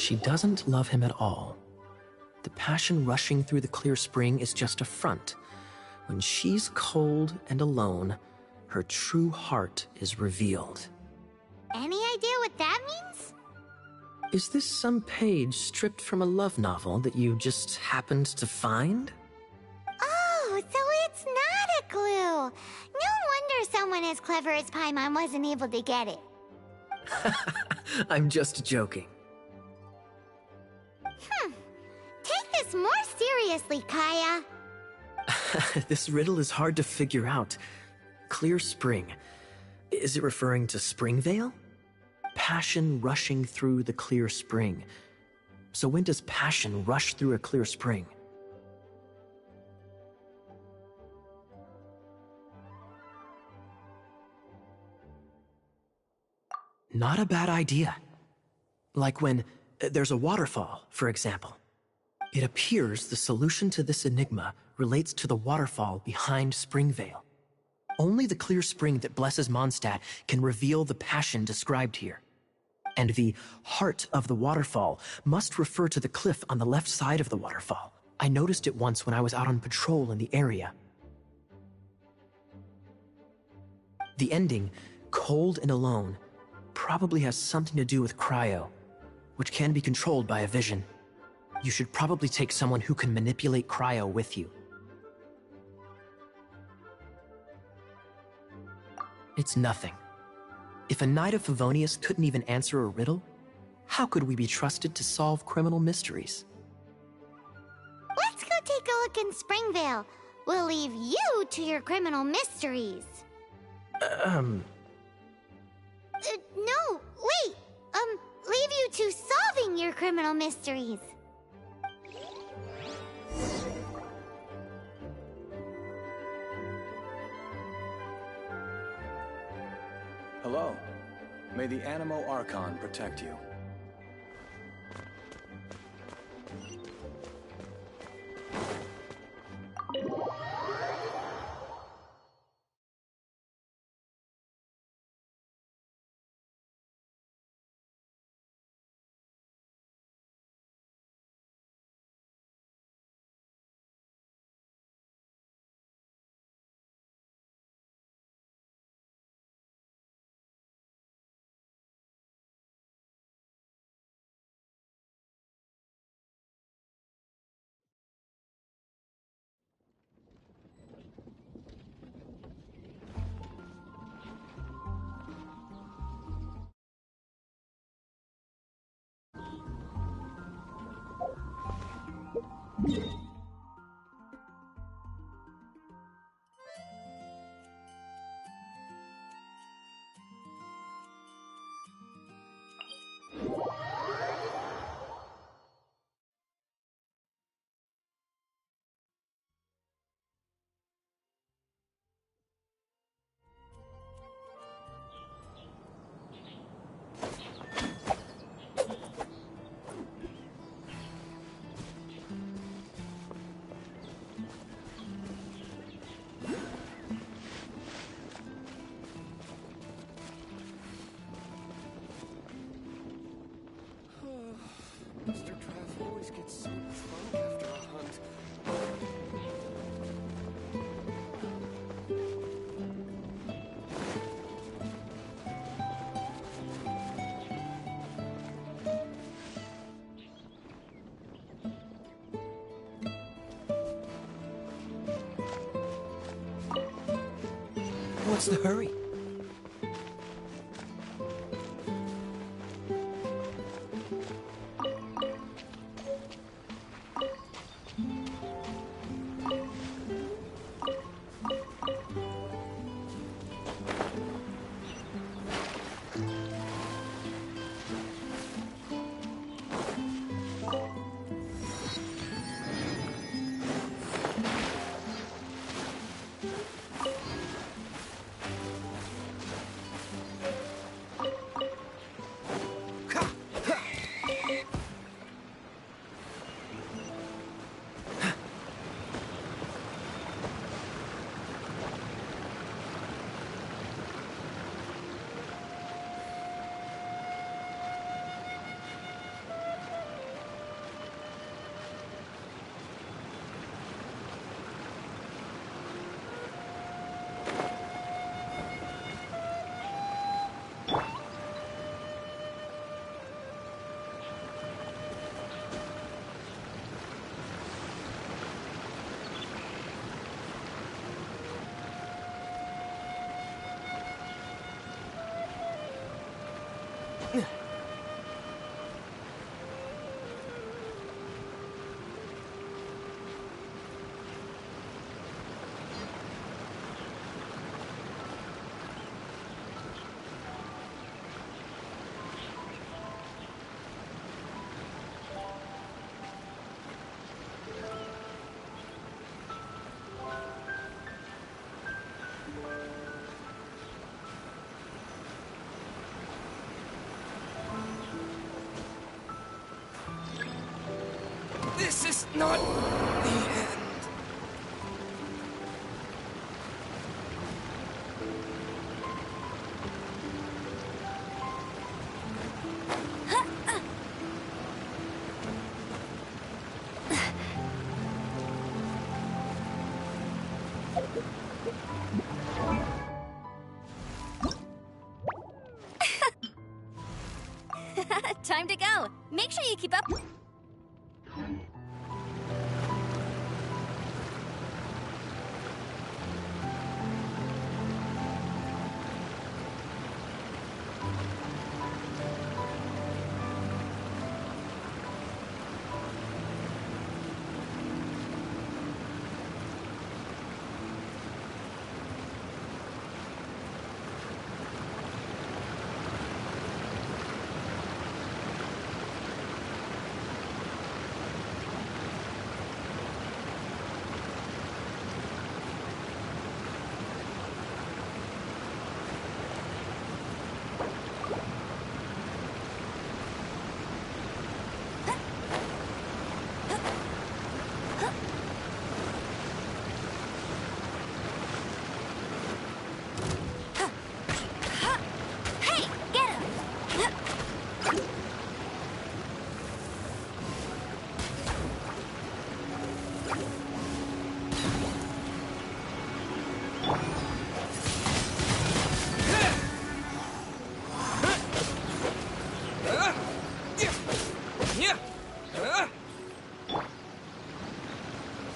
She doesn't love him at all. The passion rushing through the clear spring is just a front. When she's cold and alone, her true heart is revealed. Any idea what that means? Is this some page stripped from a love novel that you just happened to find? Oh, so it's not a clue. No wonder someone as clever as Paimon wasn't able to get it. I'm just joking. Take this more seriously, Kaya. This riddle is hard to figure out. Clear spring. Is it referring to Springvale? Passion rushing through the clear spring. So when does passion rush through a clear spring? Not a bad idea. Like when there's a waterfall, for example. It appears the solution to this enigma relates to the waterfall behind Springvale. Only the clear spring that blesses Mondstadt can reveal the passion described here. And the heart of the waterfall must refer to the cliff on the left side of the waterfall. I noticed it once when I was out on patrol in the area. The ending, cold and alone, probably has something to do with cryo, which can be controlled by a vision. You should probably take someone who can manipulate cryo with you. It's nothing. If a Knight of Favonius couldn't even answer a riddle, how could we be trusted to solve criminal mysteries? Let's go take a look in Springvale. We'll leave you to your criminal mysteries. No, wait. Leave you to solving your criminal mysteries. Hello. May the Animo Archon protect you. Mr. Trav always gets so drunk after a hunt. What's the hurry? This is not the end. Time to go. Make sure you keep up.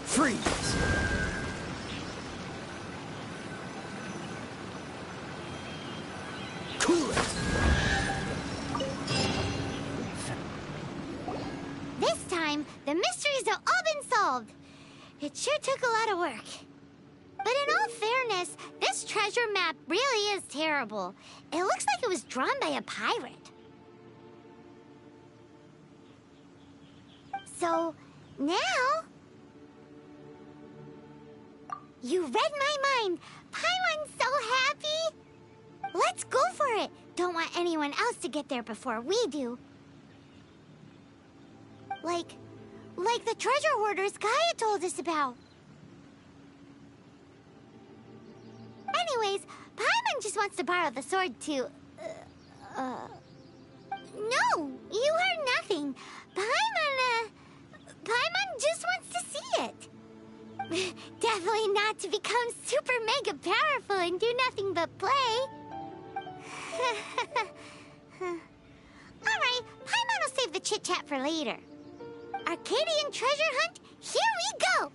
Freeze! Cool it! This time, the mysteries have all been solved. It sure took a lot of work. But in all fairness, this treasure map really is terrible. It looks like it was drawn by a pirate. So, now... You read my mind. Paimon's so happy. Let's go for it. Don't want anyone else to get there before we do. Like the treasure hoarders Gaia told us about. Anyways, Paimon just wants to borrow the sword to... No, you heard nothing. Paimon just wants to see it. Definitely not to become super mega powerful and do nothing but play. Alright, Paimon will save the chit-chat for later. Arcadian treasure hunt, here we go!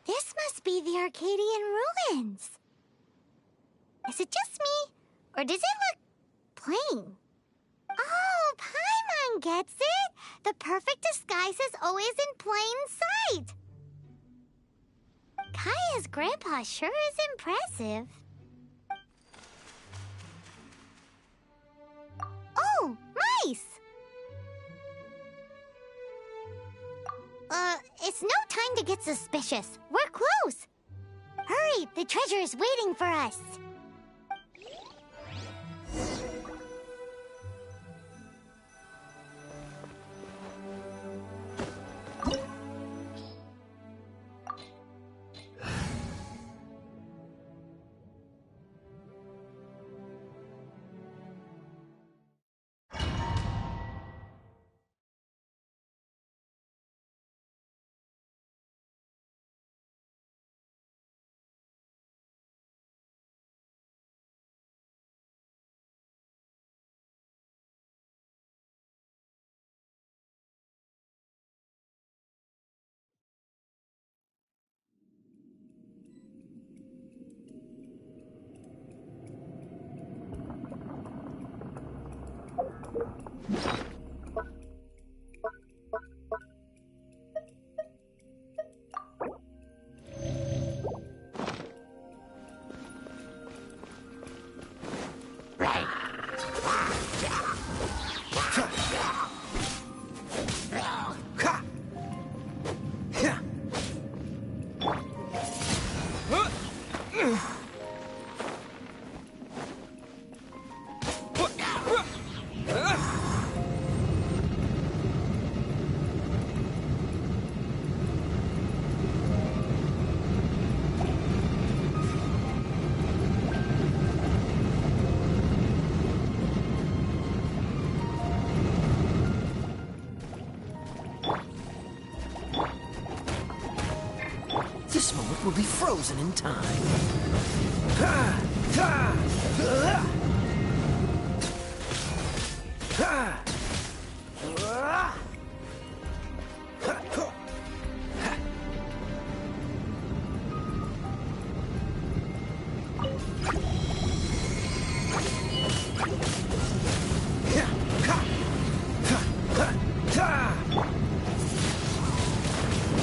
This must be the Arcadian ruins. Is it just me, or does it look plain? Oh, Paimon gets it! The perfect disguise is always in plain sight! Kaya's grandpa sure is impressive. Oh, mice! It's no time to get suspicious. We're close. Hurry, the treasure is waiting for us. This moment will be frozen in time.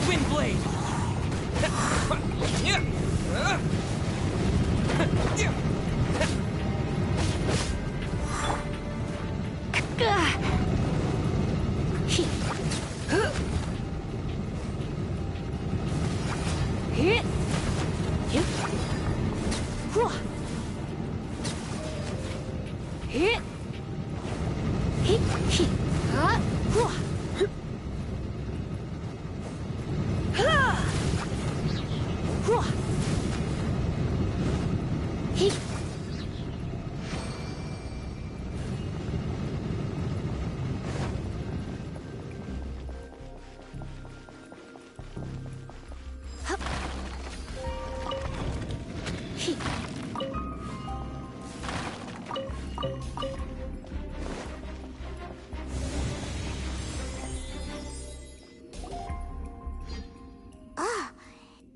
Windblade!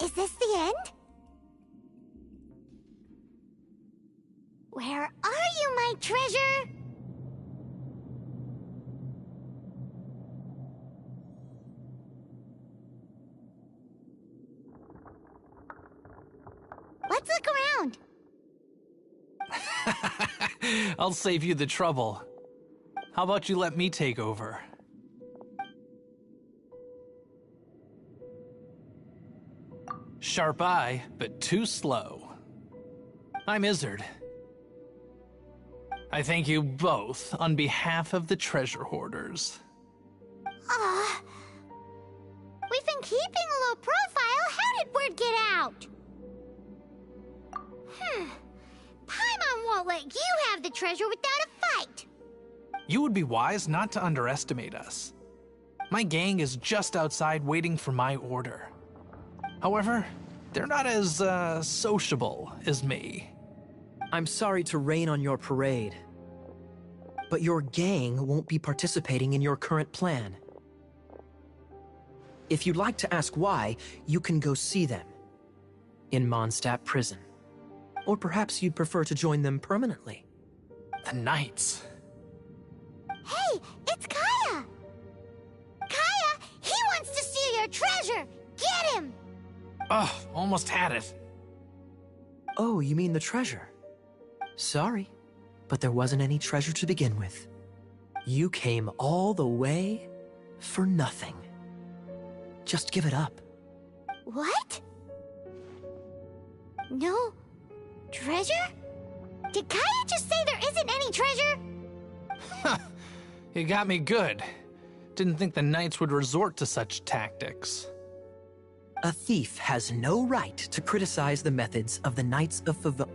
Is this the end? Where are you, my treasure? Let's look around. I'll save you the trouble. How about you let me take over? Sharp eye, but too slow. I'm Izzard. I thank you both on behalf of the treasure hoarders. We've been keeping a low profile. How did word get out? Paimon won't let you have the treasure without a fight. You would be wise not to underestimate us. My gang is just outside waiting for my order. However, they're not as, sociable as me. I'm sorry to rain on your parade, but your gang won't be participating in your current plan. If you'd like to ask why, you can go see them in Mondstadt Prison. Or perhaps you'd prefer to join them permanently. The Knights. Hey, it's Kaya! Kaya, he wants to steal your treasure! Get him! Ugh, almost had it. Oh, you mean the treasure? Sorry, but there wasn't any treasure to begin with. You came all the way for nothing. Just give it up. What? No treasure? Did Kaya just say there isn't any treasure? You got me good. Didn't think the Knights would resort to such tactics. A thief has no right to criticize the methods of the Knights of Favon.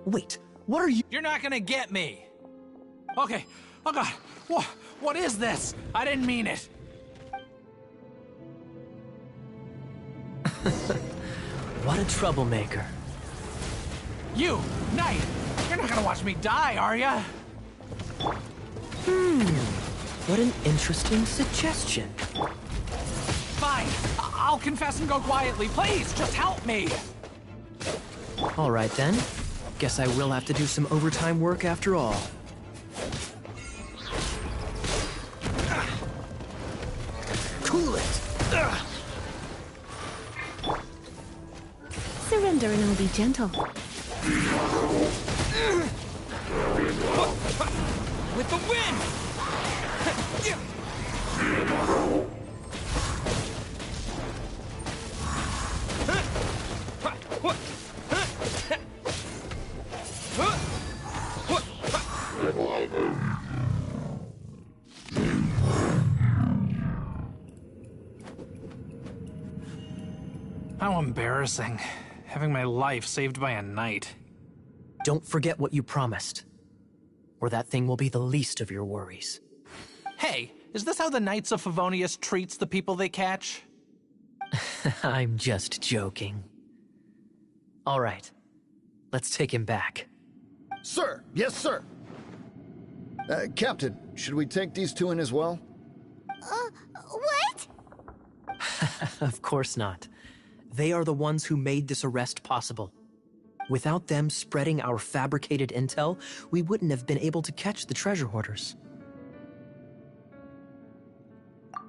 Wait, what are you— You're not gonna get me! Okay, oh god, what is this? I didn't mean it. What a troublemaker. You, Knight, you're not gonna watch me die, are ya? What an interesting suggestion. Fine, I'll confess and go quietly. Please, just help me. All right then. Guess I will have to do some overtime work after all. Cool it! Surrender and I'll be gentle. With the wind! How embarrassing, having my life saved by a knight. Don't forget what you promised, or that thing will be the least of your worries. Hey, is this how the Knights of Favonius treats the people they catch? I'm just joking. All right, let's take him back. Sir, yes, sir. Captain, should we take these two in as well? What? Of course not. They are the ones who made this arrest possible. Without them spreading our fabricated intel, we wouldn't have been able to catch the treasure hoarders. You're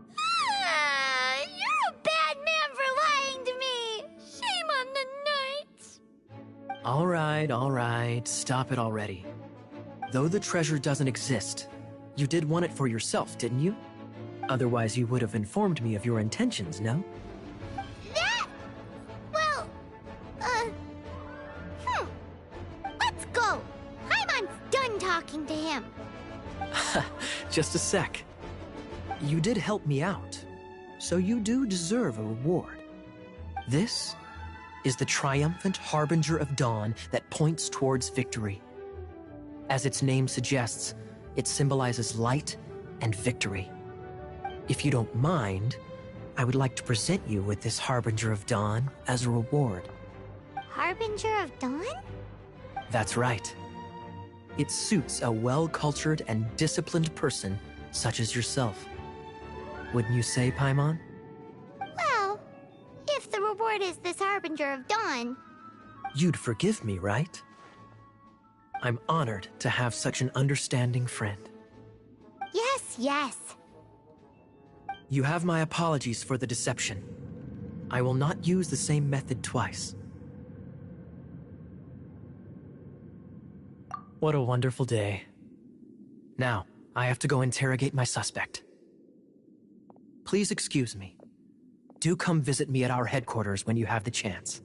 a bad man for lying to me! Shame on the Knights! All right, stop it already. Though the treasure doesn't exist, you did want it for yourself, didn't you? Otherwise, you would have informed me of your intentions, no? Let's go! Paimon's done talking to him. Just a sec. You did help me out, so you do deserve a reward. This is the triumphant harbinger of dawn that points towards victory. As its name suggests, it symbolizes light and victory. If you don't mind, I would like to present you with this harbinger of dawn as a reward. Harbinger of Dawn? That's right. It suits a well-cultured and disciplined person such as yourself. Wouldn't you say, Paimon? Well, if the reward is this Harbinger of Dawn. You'd forgive me, right? I'm honored to have such an understanding friend. Yes. You have my apologies for the deception. I will not use the same method twice. What a wonderful day. Now, I have to go interrogate my suspect. Please excuse me. Do come visit me at our headquarters when you have the chance.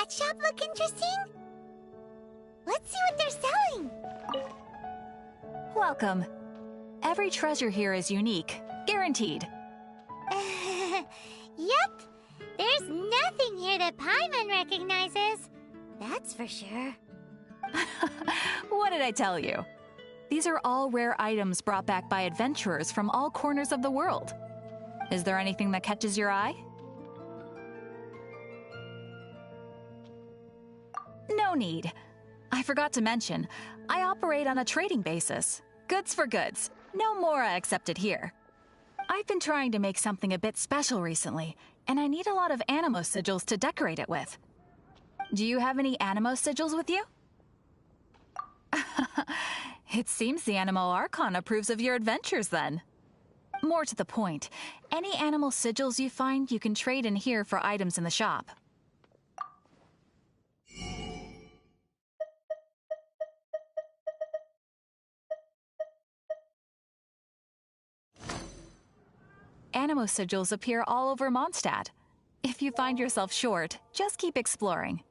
that shop look interesting? Let's see what they're selling. Welcome. Every treasure here is unique, guaranteed. Yep. There's nothing here that Paimon recognizes. That's for sure. What did I tell you? These are all rare items brought back by adventurers from all corners of the world. Is there anything that catches your eye? No need. I forgot to mention, I operate on a trading basis. Goods for goods. No Mora accepted here. I've been trying to make something a bit special recently, and I need a lot of animo sigils to decorate it with. Do you have any animo sigils with you? It seems the Animo Archon approves of your adventures then. More to the point, any animal sigils you find you can trade in here for items in the shop. Animo sigils appear all over Mondstadt. If you find yourself short, just keep exploring.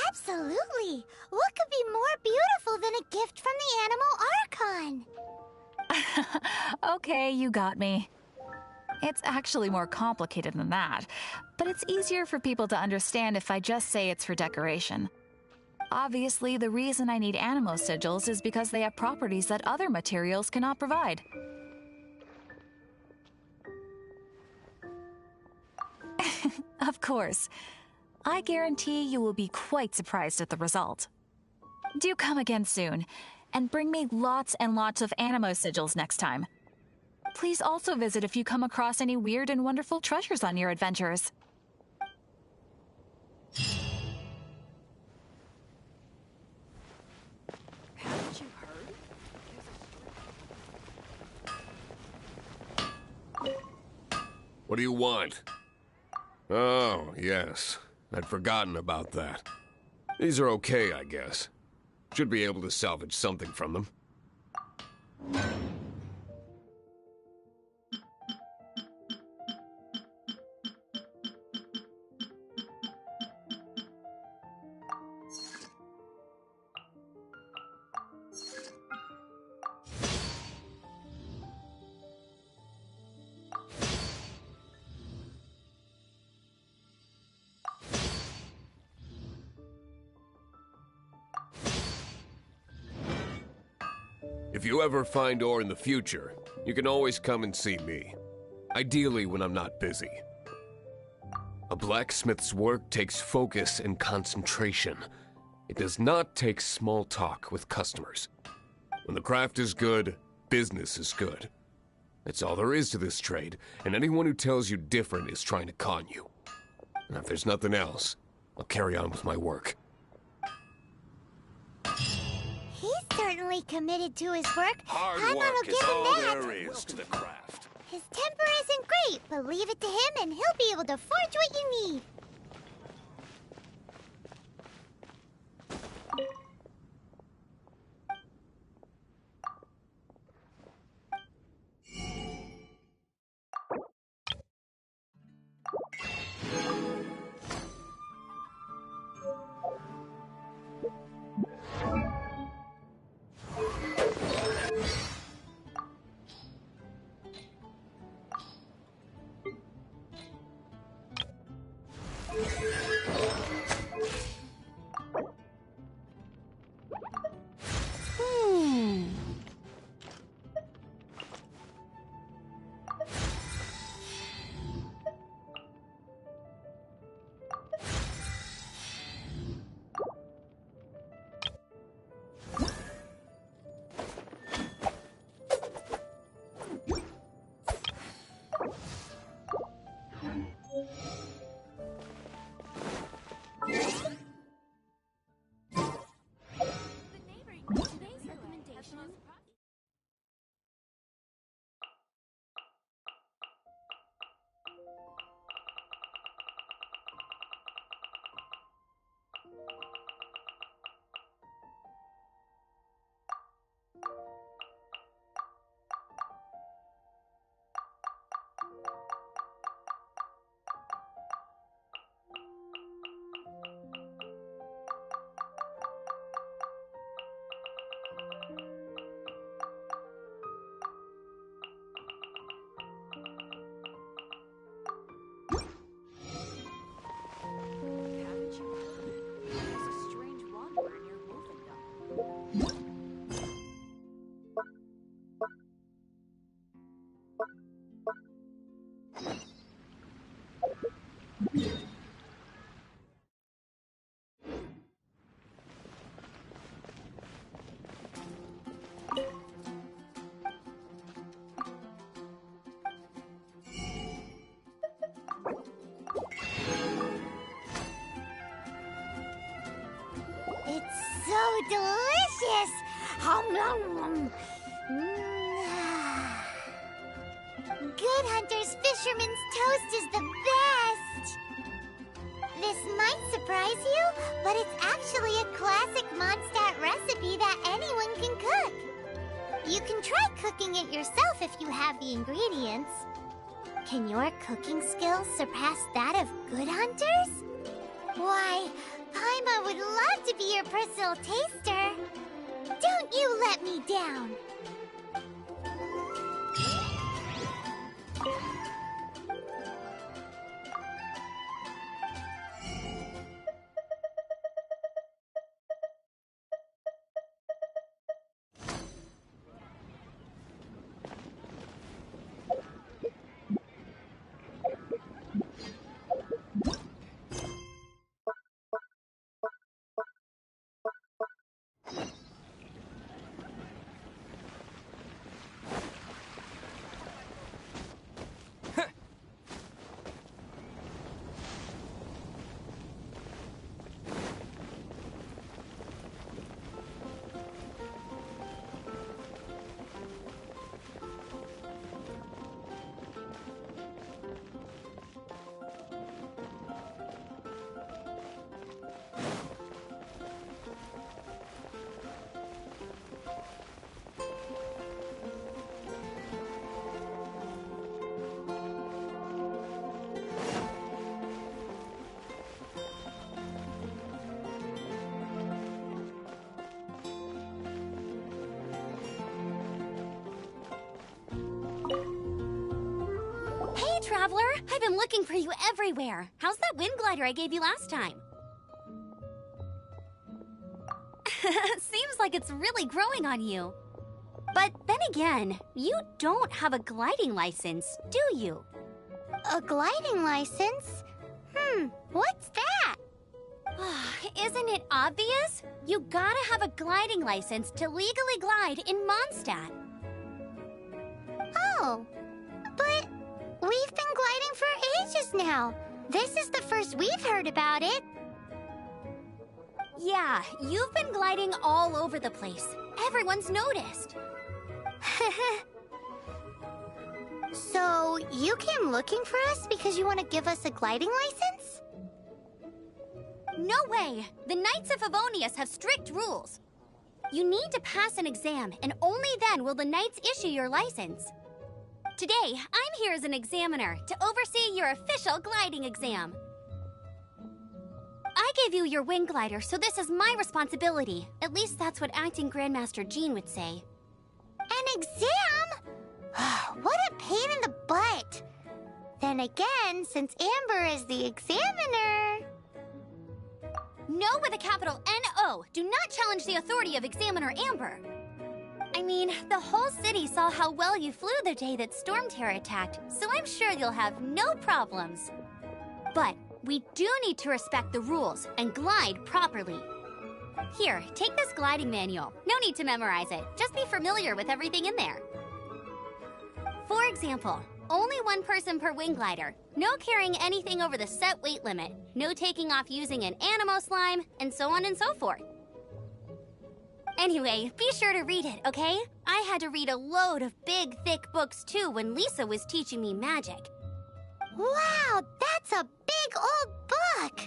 Absolutely. What could be more beautiful than a gift from the Animo Archon? Okay, you got me. It's actually more complicated than that, but it's easier for people to understand if I just say it's for decoration. Obviously, the reason I need animo sigils is because they have properties that other materials cannot provide. Of course. I guarantee you will be quite surprised at the result. Do come again soon, and bring me lots and lots of animo sigils next time. Please also visit if you come across any weird and wonderful treasures on your adventures. Haven't you heard? What do you want? Oh, yes. I'd forgotten about that. These are okay, I guess. Should be able to salvage something from them. If you ever find ore in the future, you can always come and see me. Ideally when I'm not busy. A blacksmith's work takes focus and concentration. It does not take small talk with customers. When the craft is good, business is good. That's all there is to this trade, and anyone who tells you different is trying to con you. And if there's nothing else, I'll carry on with my work. He's certainly committed to his work. Hard Paimon work will is give him all that. there is to the craft. His temper isn't great, but leave it to him and he'll be able to forge what you need. delicious! Good Hunter's Fisherman's Toast is the best! This might surprise you, but it's actually a classic Mondstadt recipe that anyone can cook. You can try cooking it yourself if you have the ingredients. Can your cooking skills surpass that of Good Hunters? Why, Paimon would love to be your personal taster. Don't you let me down. Traveler, I've been looking for you everywhere. How's that wind glider I gave you last time? Seems like it's really growing on you. But then again, you don't have a gliding license, do you? A gliding license? What's that? Isn't it obvious? You gotta have a gliding license to legally glide in Mondstadt. Oh, but we've been gliding for ages now. This is the first we've heard about it. Yeah, you've been gliding all over the place. Everyone's noticed. So, you came looking for us because you want to give us a gliding license? No way! The Knights of Favonius have strict rules. You need to pass an exam, and only then will the Knights issue your license. Today, I'm here as an examiner to oversee your official gliding exam. I gave you your wing glider, so this is my responsibility. At least that's what Acting Grandmaster Jean would say. An exam? What a pain in the butt. Then again, since Amber is the examiner... No with a capital N-O. Do not challenge the authority of Examiner Amber. I mean, the whole city saw how well you flew the day that Storm Terror attacked, so I'm sure you'll have no problems. But we do need to respect the rules and glide properly. Here, take this gliding manual. No need to memorize it. Just be familiar with everything in there. For example, only one person per wing glider. No carrying anything over the set weight limit. No taking off using an animo slime, and so on and so forth. Anyway, be sure to read it, okay? I had to read a load of big, thick books too when Lisa was teaching me magic. Wow, that's a big old book!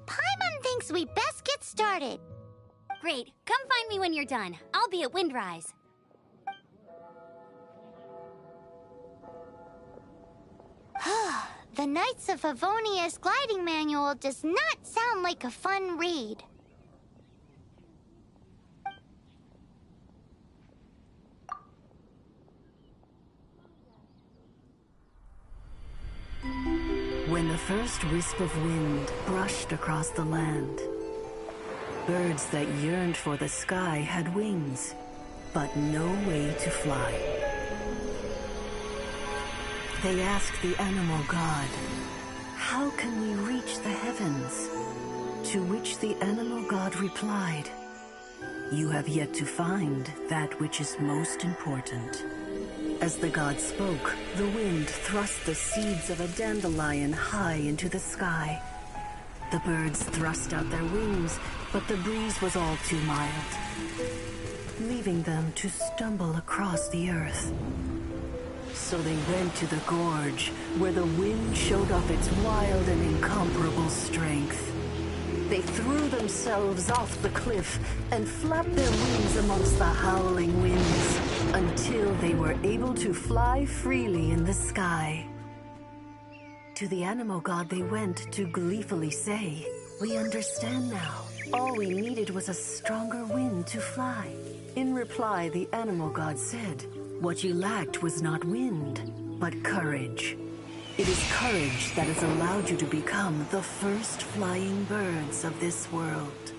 Paimon thinks we best get started. Great, come find me when you're done. I'll be at Windrise. The Knights of Favonius gliding manual does not sound like a fun read. When the first wisp of wind brushed across the land, birds that yearned for the sky had wings, but no way to fly. They asked the animal god, "How can we reach the heavens?" To which the animal god replied, "You have yet to find that which is most important." As the god spoke, the wind thrust the seeds of a dandelion high into the sky. The birds thrust out their wings, but the breeze was all too mild, leaving them to stumble across the earth. So they went to the gorge, where the wind showed off its wild and incomparable strength. They threw themselves off the cliff and flapped their wings amongst the howling winds until they were able to fly freely in the sky. To the animal god they went to gleefully say, "We understand now. All we needed was a stronger wind to fly." In reply, the animal god said, "What you lacked was not wind, but courage. It is courage that has allowed you to become the first flying birds of this world."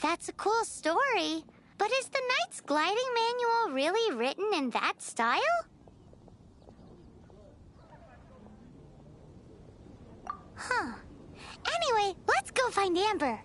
That's a cool story. But is the Knight's gliding manual really written in that style? Huh. Anyway, let's go find Amber.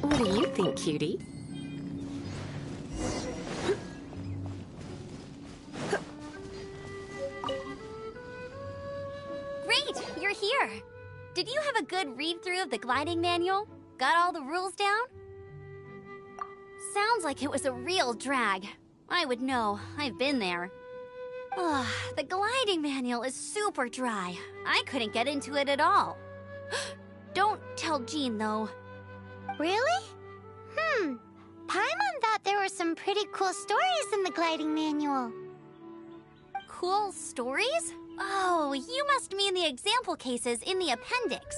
What do you think, cutie? Great, you're here. Did you have a good read-through of the gliding manual? Got all the rules down? Sounds like it was a real drag. I would know. I've been there. Ugh, the gliding manual is super dry. I couldn't get into it at all. Don't tell Jean, though. Really? Paimon thought there were some pretty cool stories in the gliding manual. Cool stories? Oh, you must mean the example cases in the appendix.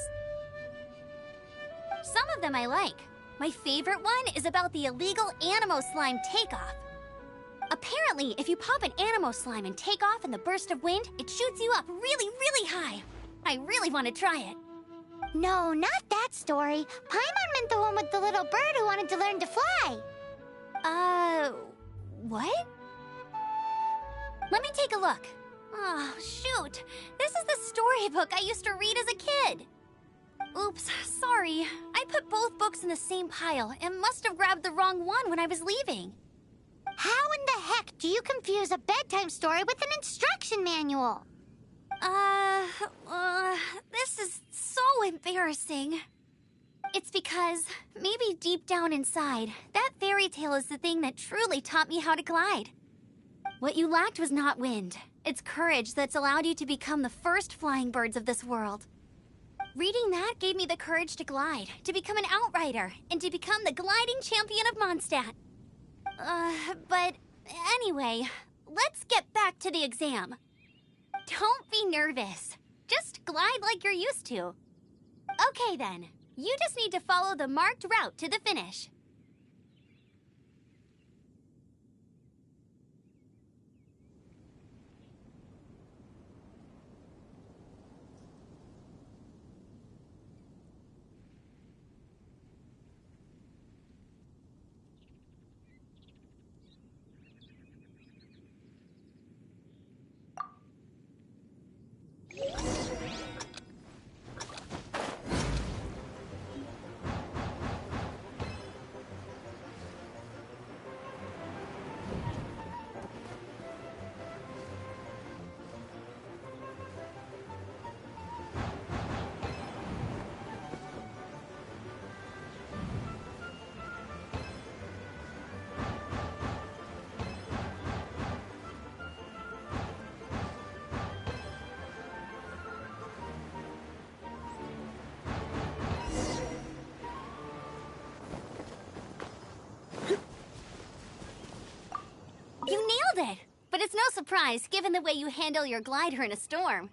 Some of them I like. My favorite one is about the illegal Animo Slime takeoff. Apparently, if you pop an Animo Slime and take off in the burst of wind, it shoots you up really, really high. I really want to try it. No, not that story. Paimon meant the one with the little bird who wanted to learn to fly. What? Let me take a look. Oh, shoot. This is the storybook I used to read as a kid. Oops, sorry. I put both books in the same pile and must have grabbed the wrong one when I was leaving. How in the heck do you confuse a bedtime story with an instruction manual? This is so embarrassing. It's because, maybe deep down inside, that fairy tale is the thing that truly taught me how to glide. What you lacked was not wind. It's courage that's allowed you to become the first flying birds of this world. Reading that gave me the courage to glide, to become an outrider, and to become the gliding champion of Mondstadt. But anyway, let's get back to the exam. Don't be nervous. Just glide like you're used to. Okay then, you just need to follow the marked route to the finish. You nailed it! But it's no surprise, given the way you handle your glider in a storm.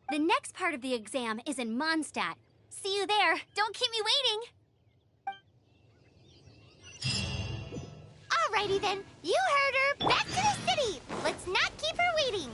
The next part of the exam is in Mondstadt. See you there. Don't keep me waiting! Alrighty then, you heard her. Back to the city. Let's not keep her waiting.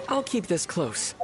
I'll keep this close.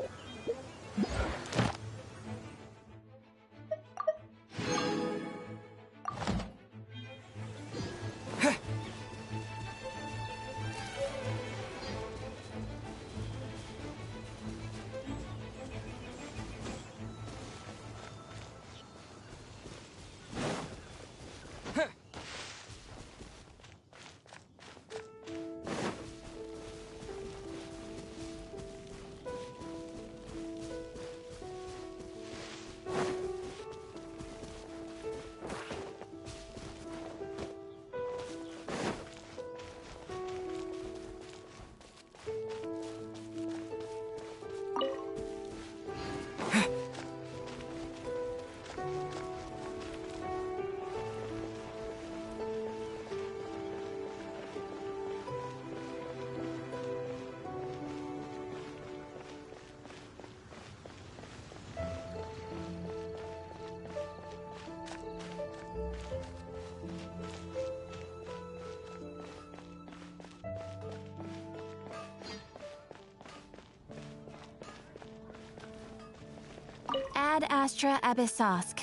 Ad Astra Abyssosk.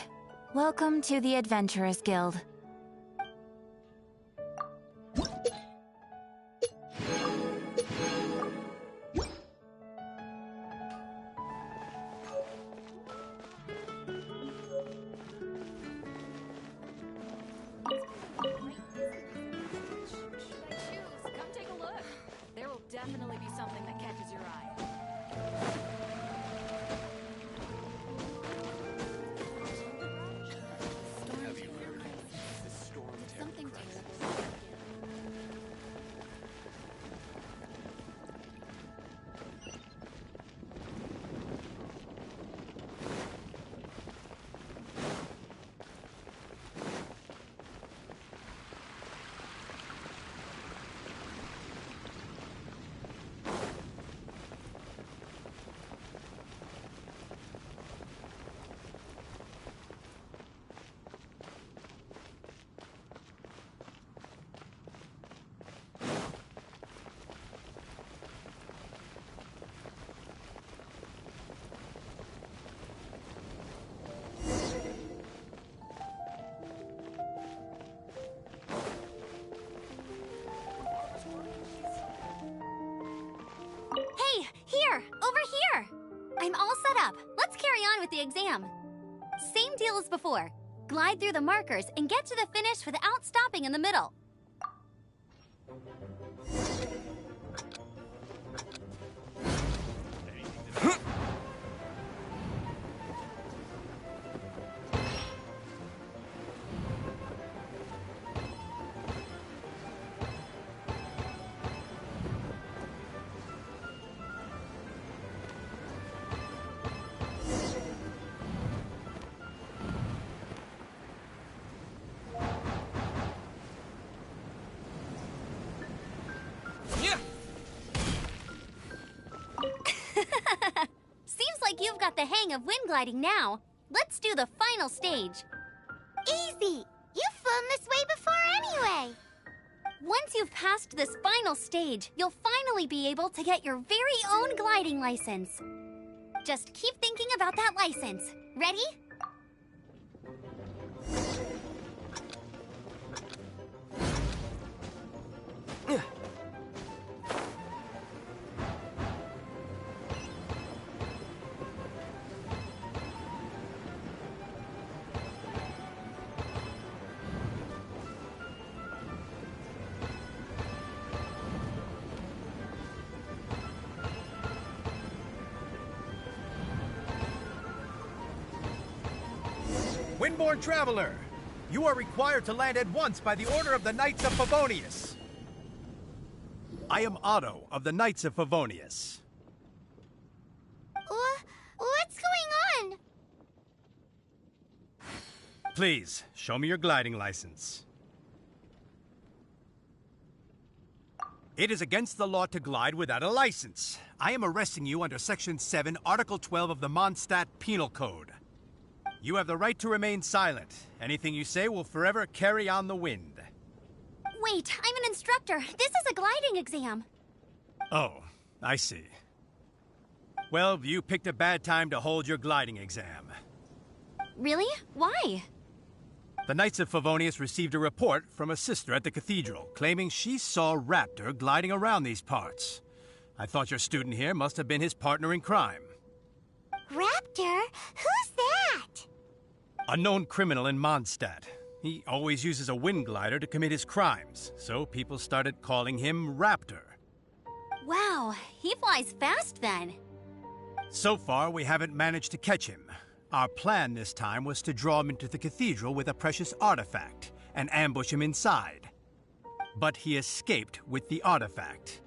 Welcome to the Adventurers Guild. something that catches your eye. Have you heard? The storm terror Something crisis. terrible. Hey, here! Over here! I'm all set up. Let's carry on with the exam. Same deal as before. Glide through the markers and get to the finish without stopping in the middle. Yeah. Seems like you've got the hang of wind gliding now. Let's do the final stage. Easy! You've flown this way before anyway! Once you've passed this final stage, you'll finally be able to get your very own gliding license. Just keep thinking about that license. Ready? Windborne Traveler, you are required to land at once by the order of the Knights of Favonius. I am Otto of the Knights of Favonius. What's going on? Please, show me your gliding license. It is against the law to glide without a license. I am arresting you under Section 7, Article 12 of the Mondstadt Penal Code. You have the right to remain silent. Anything you say will forever carry on the wind. Wait, I'm an instructor. This is a gliding exam. Oh, I see. Well, you picked a bad time to hold your gliding exam. Really? Why? The Knights of Favonius received a report from a sister at the cathedral claiming she saw Raptor gliding around these parts. I thought your student here must have been his partner in crime. Raptor? Who's that? A known criminal in Mondstadt. He always uses a wind glider to commit his crimes, so people started calling him Raptor. Wow, he flies fast then. So far, we haven't managed to catch him. Our plan this time was to draw him into the cathedral with a precious artifact and ambush him inside. But he escaped with the artifact.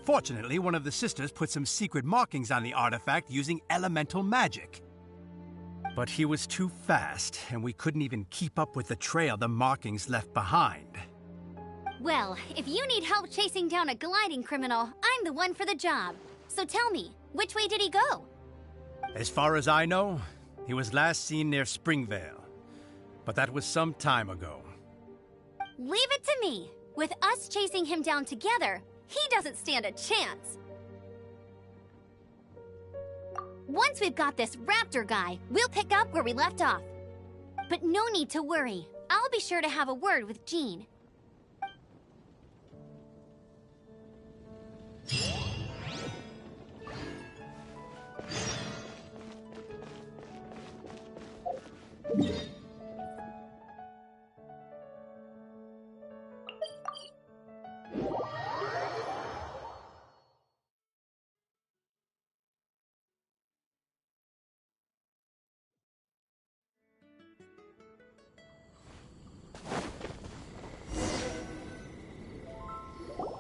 Fortunately, one of the sisters put some secret markings on the artifact using elemental magic. But he was too fast, and we couldn't even keep up with the trail the markings left behind. Well, if you need help chasing down a gliding criminal, I'm the one for the job. So tell me, which way did he go? As far as I know, he was last seen near Springvale. But that was some time ago. Leave it to me. With us chasing him down together, he doesn't stand a chance. Once we've got this Raptor guy, we'll pick up where we left off. But no need to worry. I'll be sure to have a word with Jean.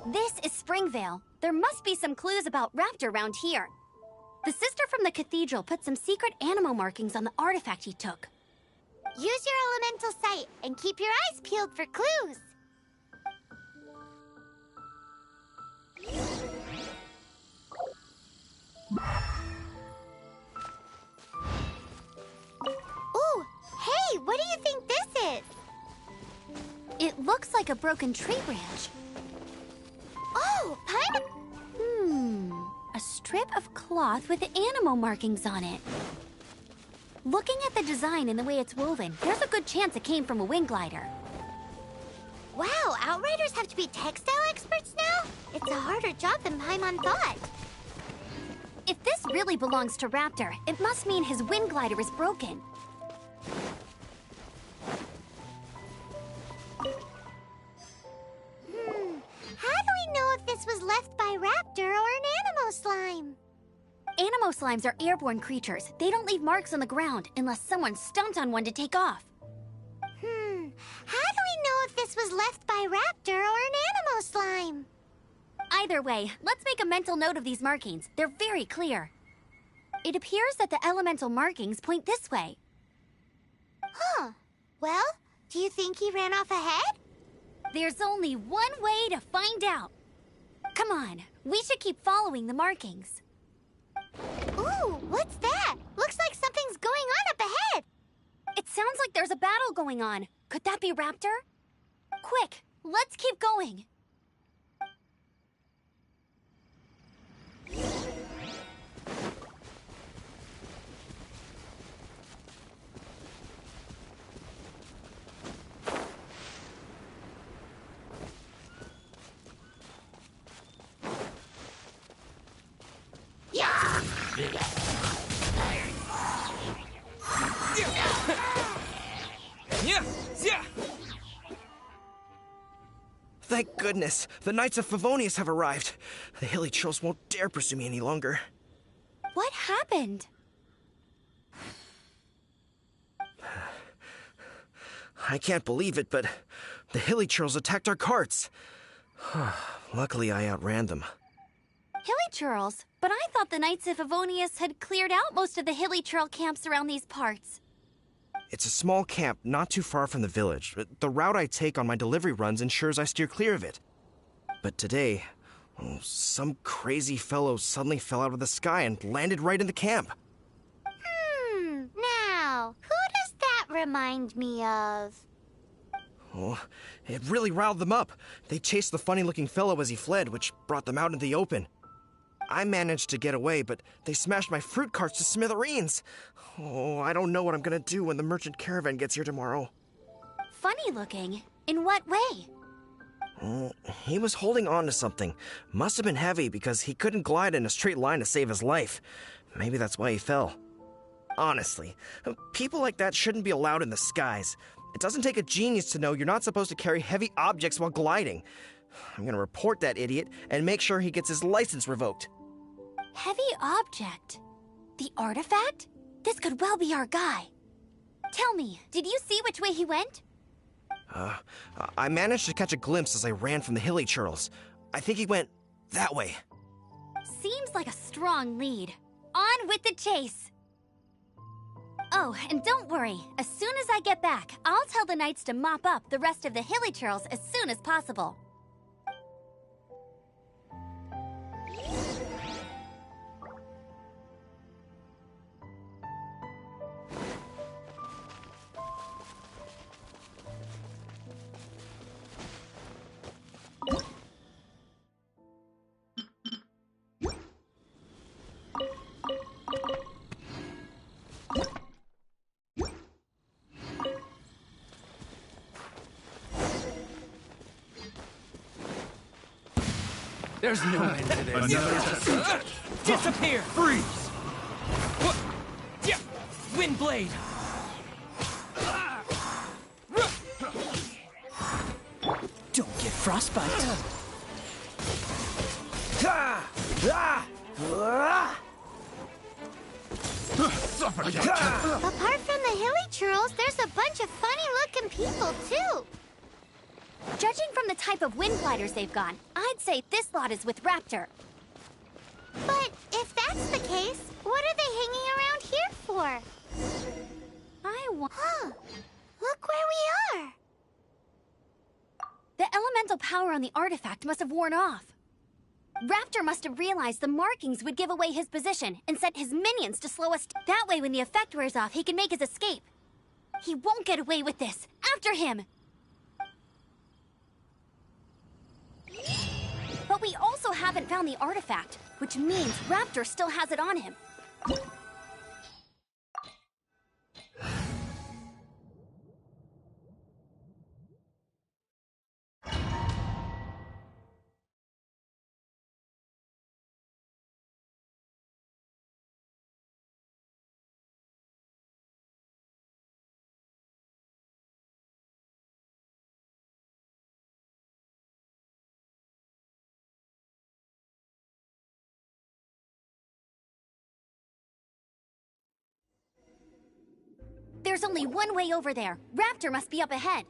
This is Springvale. There must be some clues about Raptor around here. The sister from the cathedral put some secret animal markings on the artifact he took. Use your elemental sight and keep your eyes peeled for clues. Ooh, hey, what do you think this is? It looks like a broken tree branch. Oh, pineapple. A strip of cloth with animal markings on it. Looking at the design and the way it's woven, there's a good chance it came from a wing glider. Wow, Outriders have to be textile experts now? It's a harder job than Paimon thought. If this really belongs to Raptor, it must mean his wing glider is broken. How do we know if this was left by Raptor or an Animo slime? Animo slimes are airborne creatures. They don't leave marks on the ground unless someone stomped on one to take off. How do we know if this was left by Raptor or an Animo slime? Either way, let's make a mental note of these markings. They're very clear. It appears that the elemental markings point this way. Huh. Well, do you think he ran off ahead? There's only one way to find out. Come on, we should keep following the markings. Ooh, what's that? Looks like something's going on up ahead. It sounds like there's a battle going on. Could that be Raptor? Quick, let's keep going. Thank goodness, the Knights of Favonius have arrived. The hilly trolls won't dare pursue me any longer. What happened? I can't believe it, but the hilly trolls attacked our carts. Luckily, I outran them. Hilly churls? But I thought the Knights of Favonius had cleared out most of the hilly churl camps around these parts. It's a small camp not too far from the village. The route I take on my delivery runs ensures I steer clear of it. But today, some crazy fellow suddenly fell out of the sky and landed right in the camp. Now, who does that remind me of? Oh, it really riled them up. They chased the funny-looking fellow as he fled, which brought them out into the open. I managed to get away, but they smashed my fruit carts to smithereens. Oh, I don't know what I'm gonna do when the merchant caravan gets here tomorrow. Funny looking? In what way? He was holding on to something. Must have been heavy because he couldn't glide in a straight line to save his life. Maybe that's why he fell. Honestly, people like that shouldn't be allowed in the skies. It doesn't take a genius to know you're not supposed to carry heavy objects while gliding. I'm gonna report that idiot and make sure he gets his license revoked. Heavy object? The artifact? This could well be our guy. Tell me, did you see which way he went? I managed to catch a glimpse as I ran from the hilly churls. I think he went that way. Seems like a strong lead. On with the chase! Oh, and don't worry. As soon as I get back, I'll tell the knights to mop up the rest of the hilly churls as soon as possible. There's no end to this. Disappear! Freeze! Wind blade! Don't get frostbite. Apart from the hilly churls, there's a bunch of funny-looking people, too. Judging from the type of wind gliders they've got, I'd say this lot is with Raptor. But if that's the case, what are they hanging around here for? Huh. Look where we are. The elemental power on the artifact must have worn off. Raptor must have realized the markings would give away his position and sent his minions to slow us. That way, when the effect wears off, he can make his escape. He won't get away with this. After him! But we also haven't found the artifact, which means Raptor still has it on him. There's only one way over there. Raptor must be up ahead.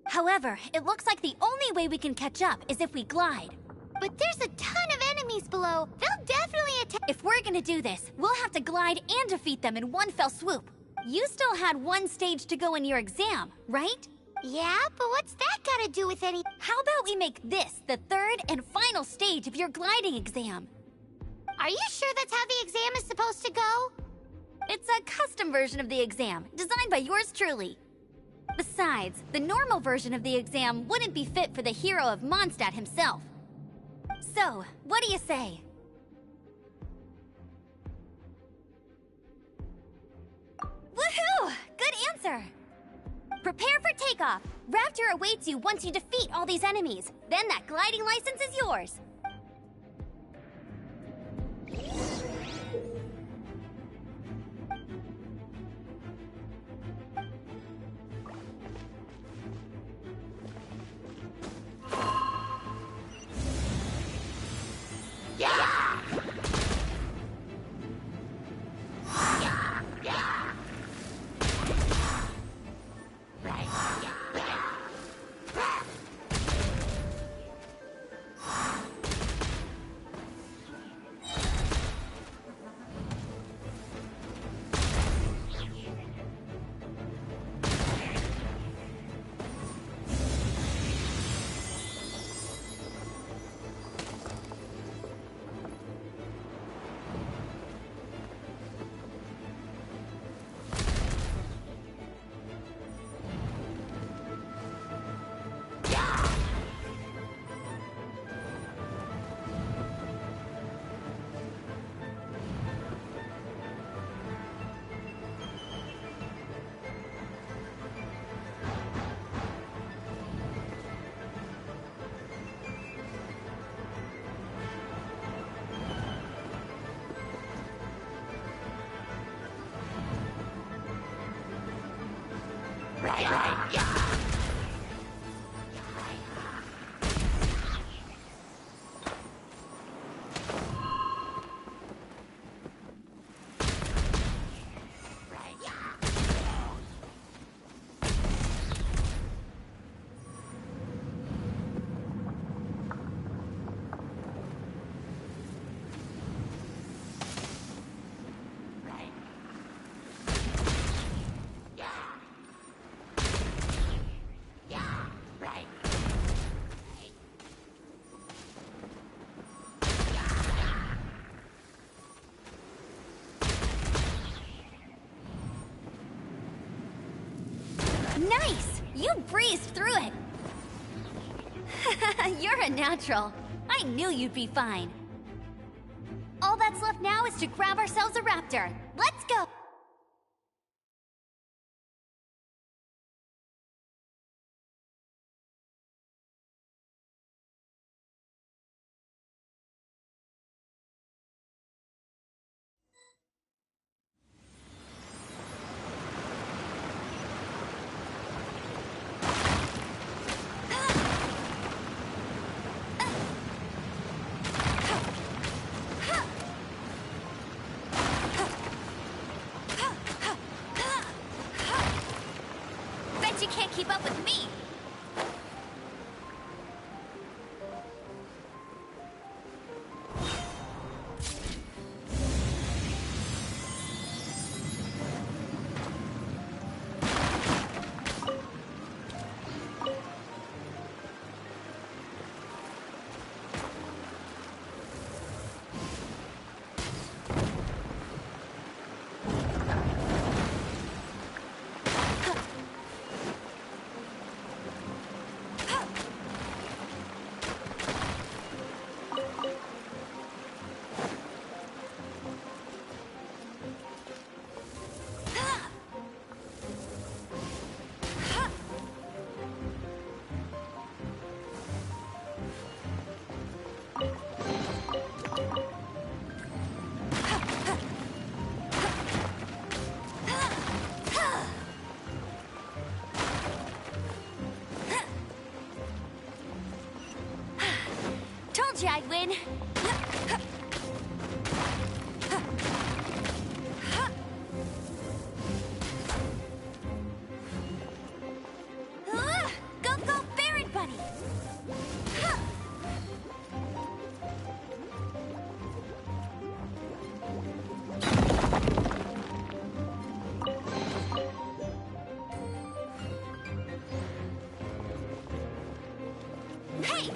However, it looks like the only way we can catch up is if we glide. But there's a ton of enemies below. They'll definitely attack. If we're gonna do this, we'll have to glide and defeat them in one fell swoop. You still had one stage to go in your exam, right? Yeah, but what's that gotta do with any... How about we make this the third and final stage of your gliding exam? Are you sure that's how the exam is supposed to go? It's a custom version of the exam, designed by yours truly. Besides, the normal version of the exam wouldn't be fit for the hero of Mondstadt himself. So, what do you say? Woohoo! Good answer! Prepare for takeoff. Raptor awaits you once you defeat all these enemies. Then that gliding license is yours. Nice! You breezed through it! You're a natural. I knew you'd be fine. All that's left now is to grab ourselves a raptor. Let's go! Told you I'd win. Go, go, Barret Bunny! Hey!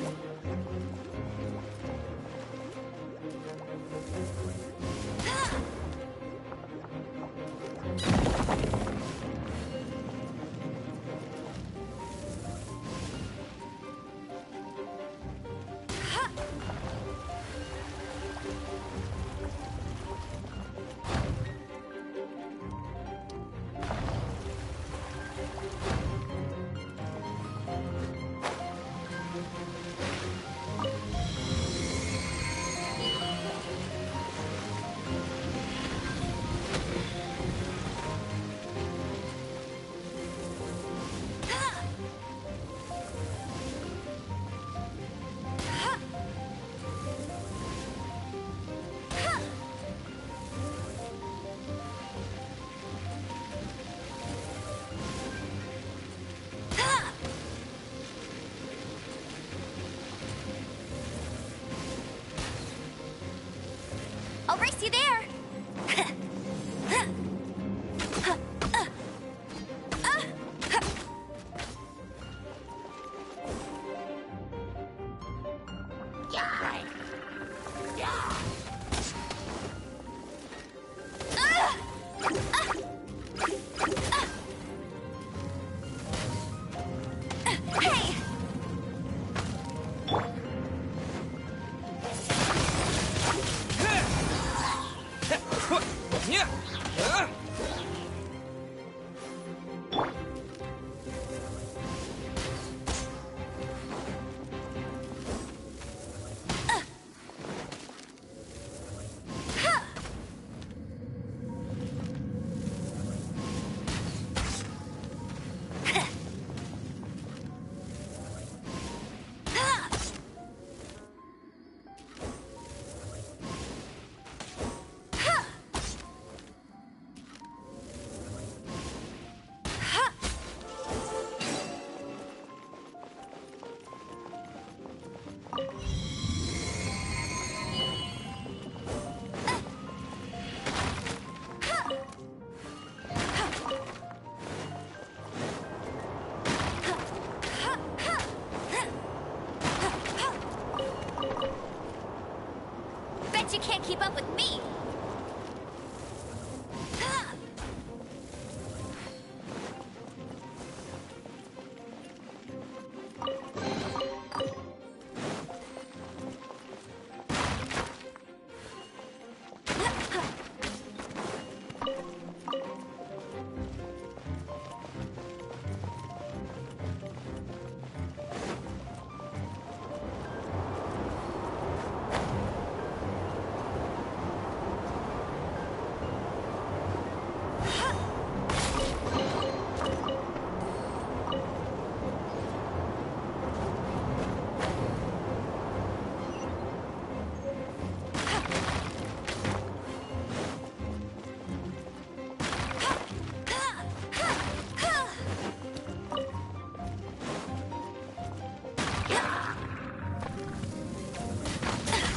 I'll race you there! Hey! Bet you can't keep up with me!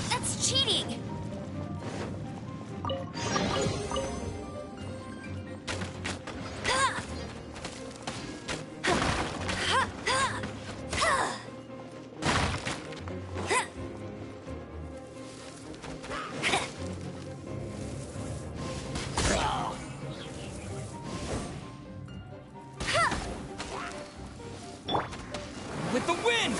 That's cheating! With the wind!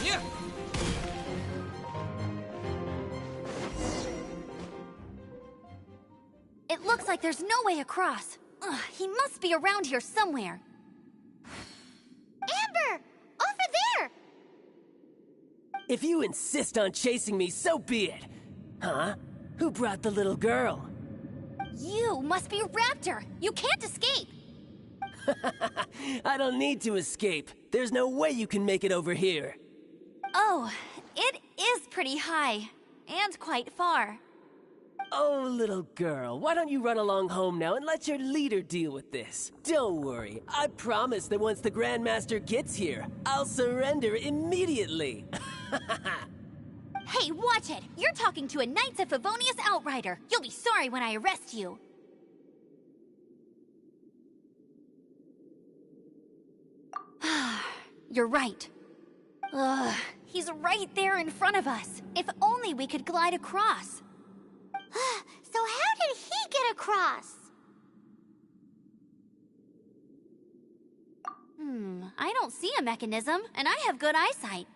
Yeah! It looks like there's no way across. Ugh, he must be around here somewhere. Amber! Over there! If you insist on chasing me, so be it. Huh? Who brought the little girl? You must be Raptor! You can't escape! I don't need to escape. There's no way you can make it over here. Oh, it is pretty high. And quite far. Oh, little girl, why don't you run along home now and let your leader deal with this? Don't worry, I promise that once the Grandmaster gets here, I'll surrender immediately. Hey, watch it! You're talking to a Knights of Favonius outrider. You'll be sorry when I arrest you. You're right. Ugh, he's right there in front of us. If only we could glide across. So how did he get across? I don't see a mechanism, and I have good eyesight.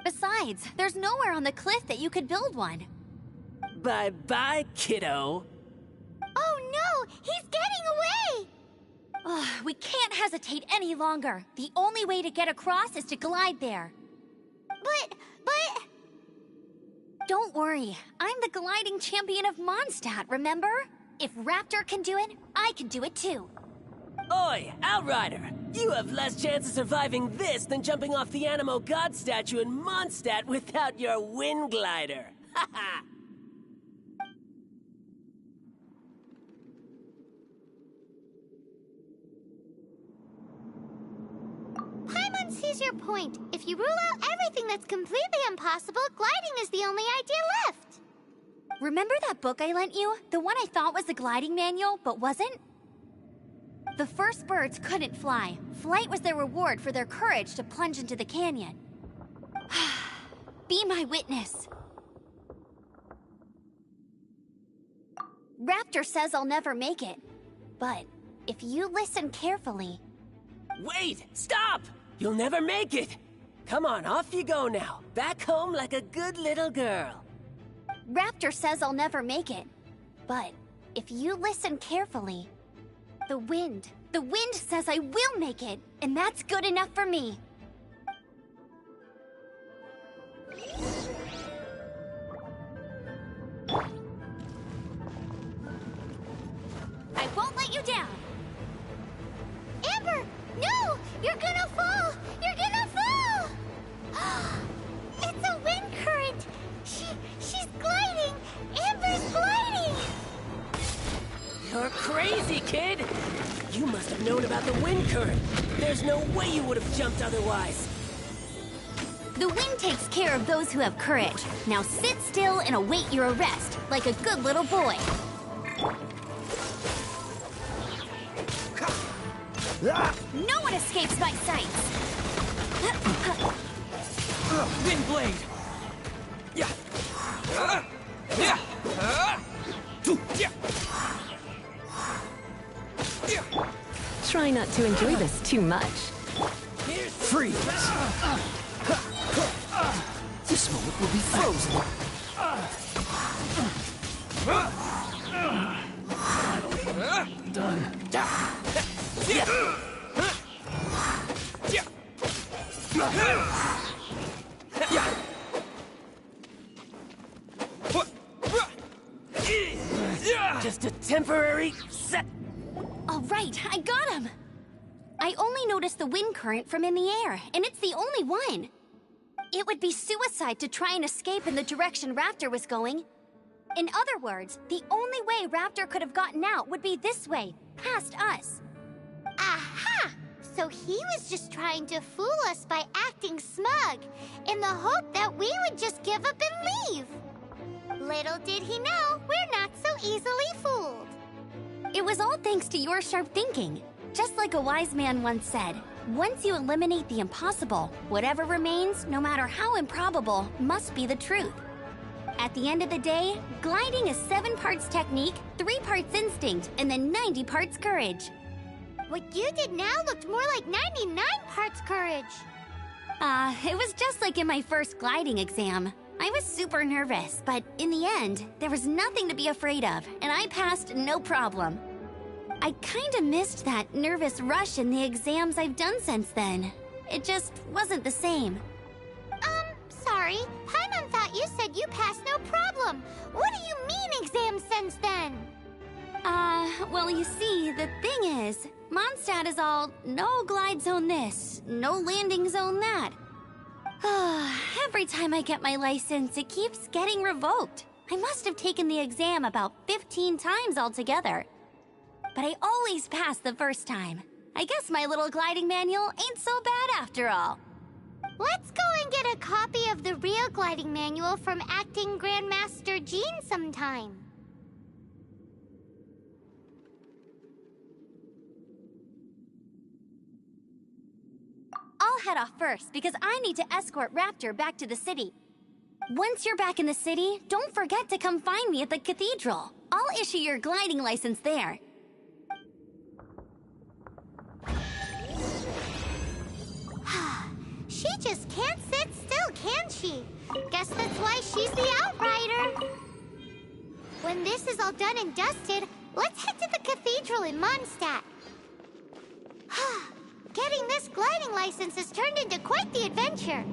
Besides, there's nowhere on the cliff that you could build one. Bye-bye, kiddo. Oh no! He's getting away! We can't hesitate any longer. The only way to get across is to glide there. But... Don't worry. I'm the gliding champion of Mondstadt, remember? If Raptor can do it, I can do it too. Oi, Outrider! You have less chance of surviving this than jumping off the Animo God statue in Mondstadt without your wind glider. Haha! Paimon sees your point. If you rule out everything that's completely impossible, gliding is the only idea left. Remember that book I lent you? The one I thought was the gliding manual, but wasn't? The first birds couldn't fly. Flight was their reward for their courage to plunge into the canyon. Be my witness. Raptor says I'll never make it. But if you listen carefully... Wait! Stop! You'll never make it! Come on, off you go now. Back home like a good little girl. Raptor says I'll never make it. But if you listen carefully... The wind says I will make it, and that's good enough for me. I won't let you down. Amber, no! You're gonna fall! You're gonna fall! It's a wind current! She's gliding! Amber's gliding! You're crazy, kid! You must have known about the wind current. There's no way you would have jumped otherwise. The wind takes care of those who have courage. Now sit still and await your arrest, like a good little boy. No one escapes my sights! Wind blade! Yeah! Yeah! Try not to enjoy this too much. Freeze! This moment will be frozen. Done. Just a temporary set. All right, I got him! I only noticed the wind current from in the air, and it's the only one. It would be suicide to try and escape in the direction Raptor was going. In other words, the only way Raptor could have gotten out would be this way, past us. Aha! So he was just trying to fool us by acting smug, in the hope that we would just give up and leave. Little did he know, we're not so easily fooled. It was all thanks to your sharp thinking. Just like a wise man once said, once you eliminate the impossible, whatever remains, no matter how improbable, must be the truth. At the end of the day, gliding is 7 parts technique, 3 parts instinct, and then 90 parts courage. What you did now looked more like 99 parts courage. It was just like in my first gliding exam. I was super nervous, but in the end, there was nothing to be afraid of, and I passed no problem. I kinda missed that nervous rush in the exams I've done since then. It just wasn't the same. sorry. Paimon thought you said you passed no problem. What do you mean exam sense then? Well, you see, the thing is, Mondstadt is all no glide zone this, no landing zone that. Every time I get my license, it keeps getting revoked. I must have taken the exam about 15 times altogether. But I always pass the first time. I guess my little gliding manual ain't so bad after all. Let's go and get a copy of the real gliding manual from Acting Grandmaster Jean sometime. I'll head off first because I need to escort Raptor back to the city. Once you're back in the city, don't forget to come find me at the cathedral. I'll issue your gliding license there. She just can't sit still, can she? Guess that's why she's the Outrider. When this is all done and dusted, let's head to the cathedral in Mondstadt. Getting this gliding license has turned into quite the adventure.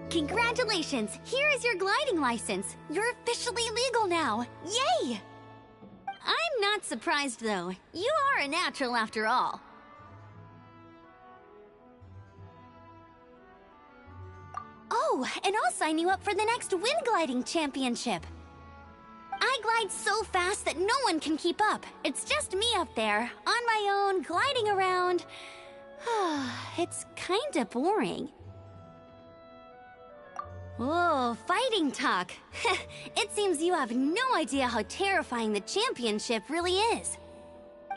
Congratulations! Here is your gliding license. You're officially legal now. Yay! I'm not surprised, though. You are a natural after all. Oh, and I'll sign you up for the next wind gliding championship. I glide so fast that no one can keep up. It's just me up there, on my own, gliding around. It's kinda boring. Oh, fighting talk. It seems you have no idea how terrifying the championship really is.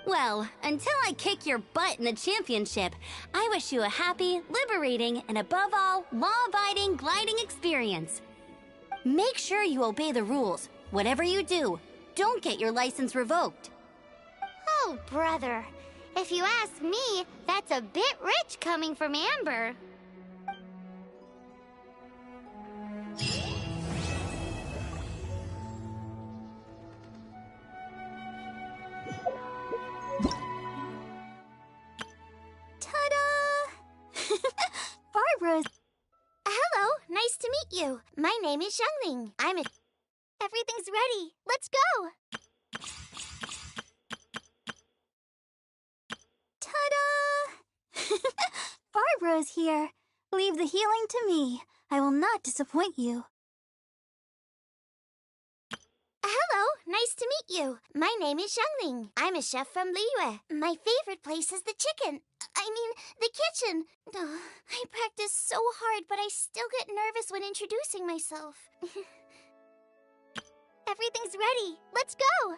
Well, until I kick your butt in the championship, I wish you a happy, liberating, and above all, law-abiding gliding experience. Make sure you obey the rules. Whatever you do, don't get your license revoked. Oh, brother. If you ask me, that's a bit rich coming from Amber. Barbara. Hello, nice to meet you. My name is Xiangling. Everything's ready. Let's go. Ta-da! Barbara's here. Leave the healing to me. I will not disappoint you. Hello, nice to meet you. My name is Xiangling. I'm a chef from Liyue. My favorite place is the the kitchen. I practice so hard, but I still get nervous when introducing myself. Everything's ready. Let's go!